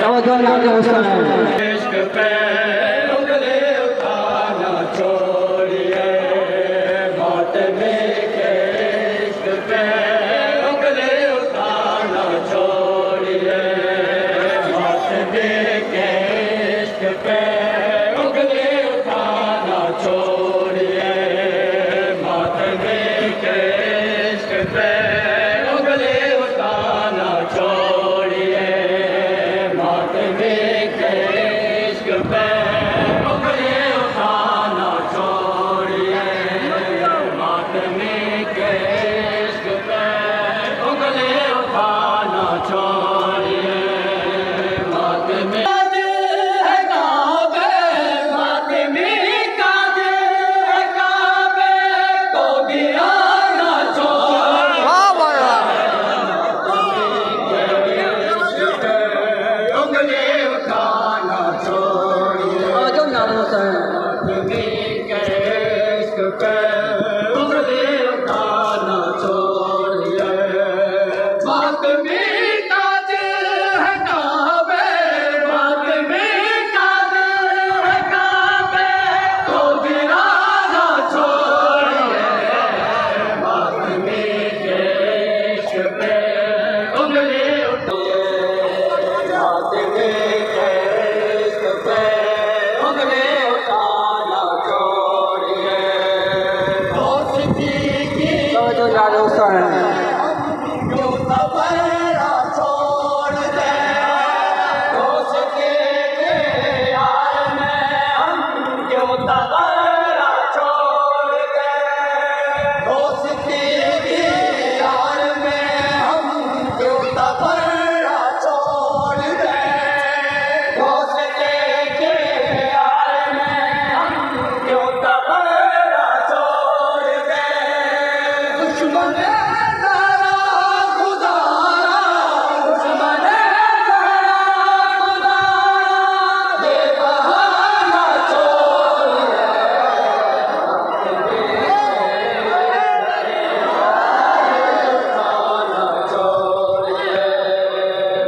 तवज्जो नाज़ हुसैन इश्क पे उंगली उठाना छोड़िए मातमी के इश्क पे उंगली उठाना छोड़िए मातमी के इश्क पे उंगली उठाना छोड़िए मातमी के इश्क पे उंगली उठाना छोड़िए मातमी के इश्क पे उंगली उठाना छोड़िए मातमी के इश्क पे उंगली उठाना छोड़िए मातमी है काबे मातमी का दिल है काबे को गिरा ना छोड़ उंगली उठाना छोड़िए तवज्जो नाज़ हुसैन मातमी के इश्क पे उंगली उठाना छोड़िए मातमी का दिल है काबे मातमी का दिल है काबे तो गिरा ना छोड़िए मातमी के इश्क पे उंगली उठाइए मातमी के इश्क पे उंगली उठाना छोड़िए दोस्ती की तवज्जो नाज़ हुसैन क्यों तबरा छोड़ दे दोस्ती के यार में हम क्यों तबरा छोड़ दे दोस्ती के यार में हम क्यों तबरा छोड़ दे दोस्ती के यार में हम क्यों तबरा छोड़ दे दुश्मन ज़रा खुदारा दुश्मन ज़रा खुदारा बेबहाना छोड़िए उठाना छोड़िए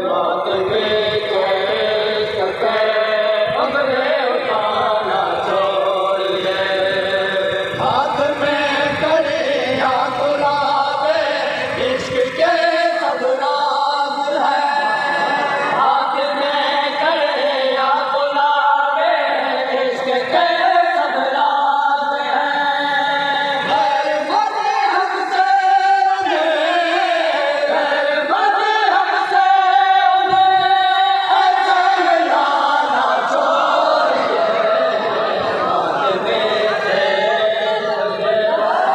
मातमी के इश्क पे उंगली उठाना छोड़िए हाथ में कड़िया गुलाबे इश्क के सब राज है हाथ में कड़िया गुलाबे इश्क के सब राज है गैर मज़हब से गैर मज़हब से ऐसे मिलाना छोड़िए मातमी के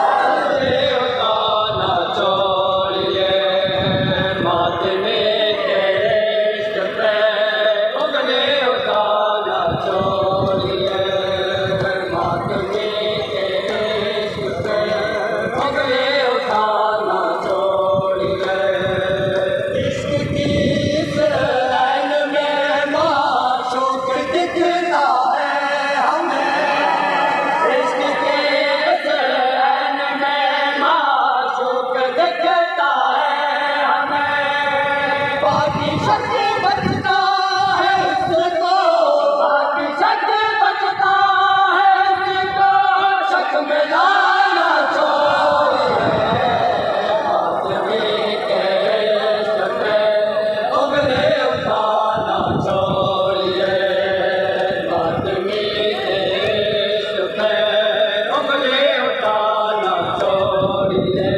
उंगली उठाना छोड़िए मातमी के इश्क पे उंगली उठाना छोड़िए मातमी के इश्क पे उंगली उठाना छोड़िए इश्क की इस रैन में माशूक दिखता है हमें इश्क के इस रैन में माशूक दिखता है हमें बाकी शक बचता है उसको बाकी शक बचता है उसको शक में लाना छोड़िए मातमी के इश्क पे उंगली उठाना छोड़िए मातमी के इश्क पे उंगली उठाना छोड़िए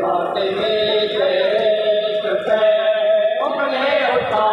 मातमी के इश्क पे उंगली उठाना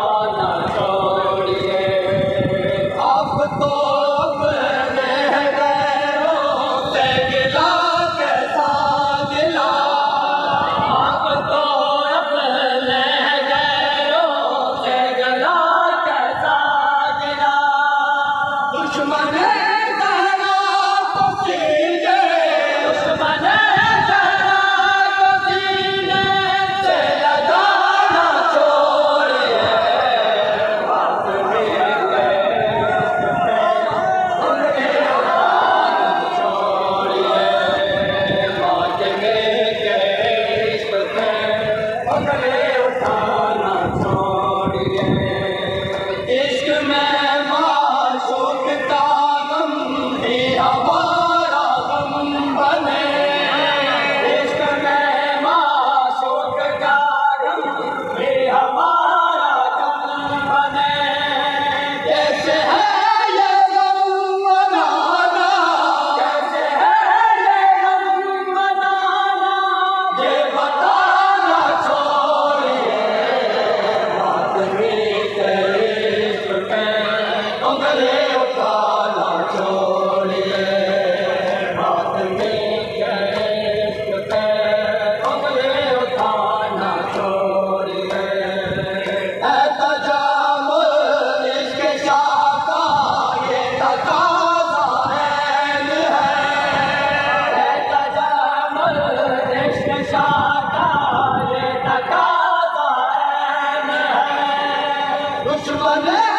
बने